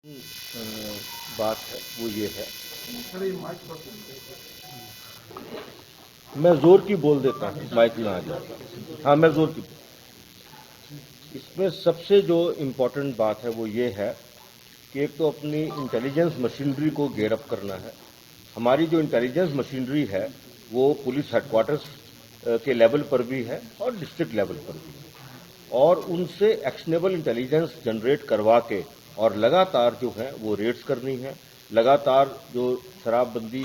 बात है वो ये है, मैं जोर की बोल देता हूँ, माइक में आ जाता। हाँ, मैं जोर की। इसमें सबसे जो इम्पोर्टेंट बात है वो ये है कि एक तो अपनी इंटेलिजेंस मशीनरी को गेयर अप करना है। हमारी जो इंटेलिजेंस मशीनरी है वो पुलिस हेडक्वार्टर्स के लेवल पर भी है और डिस्ट्रिक्ट लेवल पर भी है, और उनसे एक्शनेबल इंटेलिजेंस जनरेट करवा के और लगातार जो है वो रेड्स करनी है। लगातार जो शराबबंदी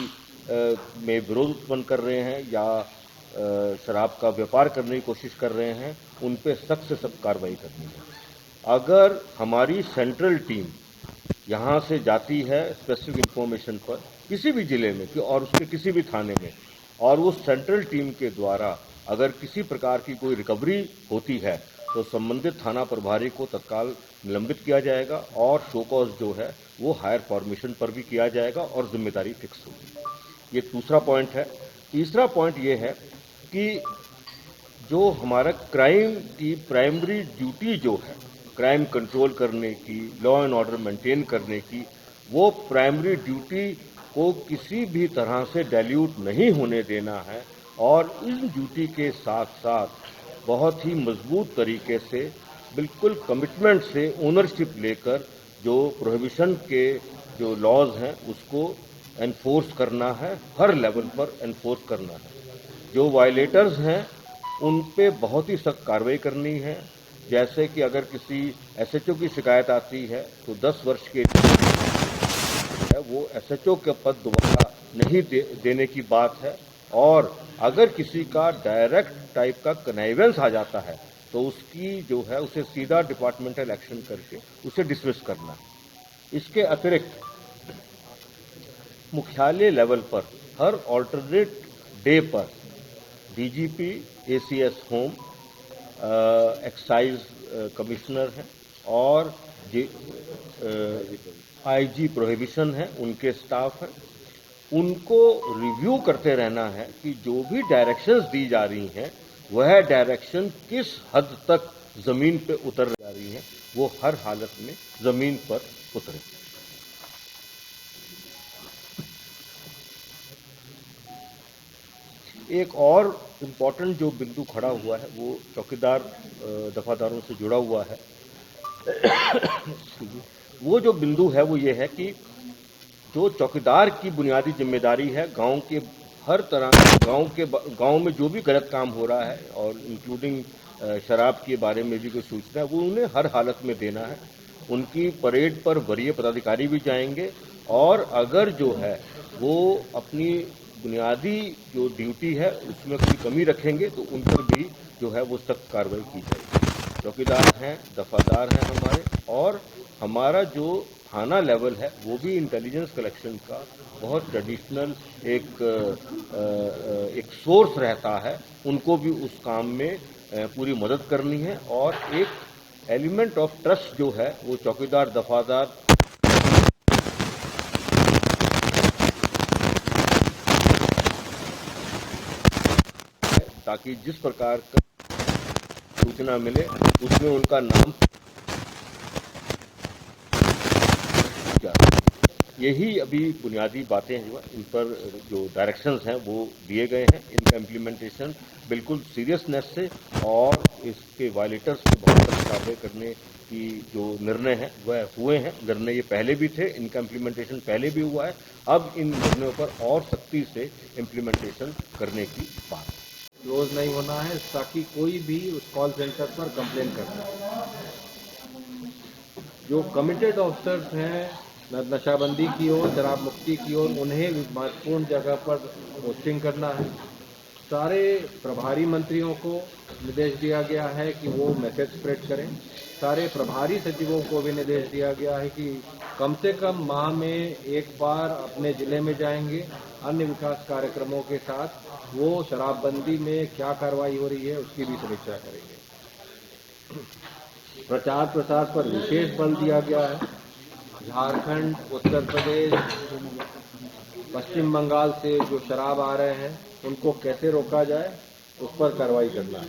में विरोध उत्पन्न कर रहे हैं या शराब का व्यापार करने की कोशिश कर रहे हैं, उन पे सख्त से सख्त कार्रवाई करनी है। अगर हमारी सेंट्रल टीम यहाँ से जाती है स्पेसिफिक इंफॉर्मेशन पर किसी भी जिले में और उसके किसी भी थाने में, और उस सेंट्रल टीम के द्वारा अगर किसी प्रकार की कोई रिकवरी होती है तो संबंधित थाना प्रभारी को तत्काल निलंबित किया जाएगा और शो कॉज जो है वो हायर फॉर्मेशन पर भी किया जाएगा और जिम्मेदारी फिक्स होगी। ये दूसरा पॉइंट है। तीसरा पॉइंट ये है कि जो हमारा क्राइम की प्राइमरी ड्यूटी जो है, क्राइम कंट्रोल करने की, लॉ एंड ऑर्डर मेंटेन करने की, वो प्राइमरी ड्यूटी को किसी भी तरह से डाइल्यूट नहीं होने देना है, और इन ड्यूटी के साथ साथ बहुत ही मजबूत तरीके से, बिल्कुल कमिटमेंट से, ओनरशिप लेकर जो प्रोहिबिशन के जो लॉज हैं उसको एनफोर्स करना है, हर लेवल पर एनफोर्स करना है। जो वायलेटर्स हैं उन पे बहुत ही सख्त कार्रवाई करनी है। जैसे कि अगर किसी एसएचओ की शिकायत आती है तो 10 वर्ष के है वो एसएचओ के पद दोबारा नहीं देने की बात है, और अगर किसी का डायरेक्ट टाइप का कनाइवेंस आ जाता है तो उसकी जो है उसे सीधा डिपार्टमेंटल एक्शन करके उसे डिसमिस करना है। इसके अतिरिक्त मुख्यालय लेवल पर हर ऑल्टरनेट डे पर DGP, ACS home, excise commissioner हैं और आईजी प्रोहिबिशन है, उनके स्टाफ हैं, उनको रिव्यू करते रहना है कि जो भी डायरेक्शंस दी जा रही हैं वह डायरेक्शन किस हद तक जमीन पे उतर जा रही हैं, वो हर हालत में जमीन पर उतरे। एक और इम्पॉर्टेंट जो बिंदु खड़ा हुआ है वो चौकीदार दफादारों से जुड़ा हुआ है। वो जो बिंदु है वो ये है कि जो चौकीदार की बुनियादी जिम्मेदारी है गांव के हर तरह गांव में जो भी गलत काम हो रहा है और इंक्लूडिंग शराब के बारे में भी कोई सूचना है वो उन्हें हर हालत में देना है। उनकी परेड पर वरीय पदाधिकारी भी जाएंगे, और अगर जो है वो अपनी बुनियादी जो ड्यूटी है उसमें कोई कमी रखेंगे तो उन पर भी जो है वो सख्त कार्रवाई की जाएगी। चौकीदार हैं, दफादार हैं हमारे, और हमारा जो थाना लेवल है वो भी इंटेलिजेंस कलेक्शन का बहुत ट्रेडिशनल एक सोर्स रहता है। उनको भी उस काम में पूरी मदद करनी है, और एक एलिमेंट ऑफ ट्रस्ट जो है वो चौकीदार दफादार ताकि जिस प्रकार का सूचना मिले उसमें उनका नाम, यही अभी बुनियादी बातें हैं। इन पर जो डायरेक्शंस हैं वो दिए गए हैं। इनका इम्प्लीमेंटेशन बिल्कुल सीरियसनेस से और इसके वायलेटर्स को बहुत सख्त कार्रवाई करने की जो निर्णय हैं वह हुए हैं। निर्णय ये पहले भी थे, इनका इम्प्लीमेंटेशन पहले भी हुआ है। अब इन निर्णयों पर और सख्ती से इम्प्लीमेंटेशन करने की बात है। क्लोज नहीं होना है ताकि कोई भी उस कॉल सेंटर पर कंप्लेन कर सके। जो कमिटेड ऑफिसर्स हैं नशाबंदी की ओर, शराब मुक्ति की ओर, उन्हें महत्वपूर्ण जगह पर पोस्टिंग करना है। सारे प्रभारी मंत्रियों को निर्देश दिया गया है कि वो मैसेज स्प्रेड करें। सारे प्रभारी सचिवों को भी निर्देश दिया गया है कि कम से कम माह में एक बार अपने जिले में जाएंगे, अन्य विकास कार्यक्रमों के साथ वो शराबबंदी में क्या कार्रवाई हो रही है उसकी भी समीक्षा करेंगे। प्रचार प्रसार पर विशेष बल दिया गया है। झारखंड, उत्तर प्रदेश, पश्चिम बंगाल से जो शराब आ रहे हैं उनको कैसे रोका जाए उस पर कार्रवाई करना है।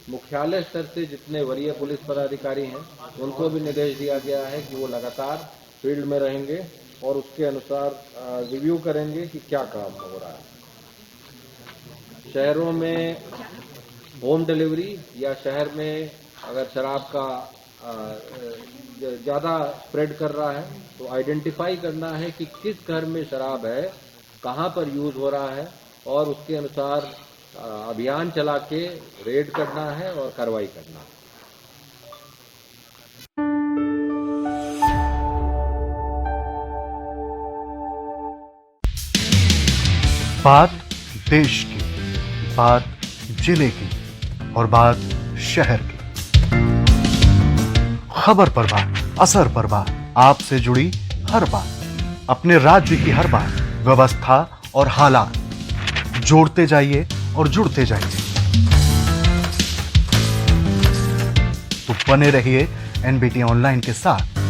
मुख्यालय स्तर से जितने वरीय पुलिस पदाधिकारी हैं उनको भी निर्देश दिया गया है कि वो लगातार फील्ड में रहेंगे और उसके अनुसार रिव्यू करेंगे कि क्या काम हो रहा है। शहरों में होम डिलीवरी या शहर में अगर शराब का ज़्यादा स्प्रेड कर रहा है तो आइडेंटिफाई करना है कि किस घर में शराब है, कहाँ पर यूज़ हो रहा है और उसके अनुसार अभियान चला के रेड करना है और कार्रवाई करना है। बात देश की, बात जिले की और बात शहर की। खबर पर बात, असर पर बात, आपसे जुड़ी हर बात, अपने राज्य की हर बात, व्यवस्था और हालात, जोड़ते जाइए और जुड़ते जाइए। तो बने रहिए एनबीटी ऑनलाइन के साथ।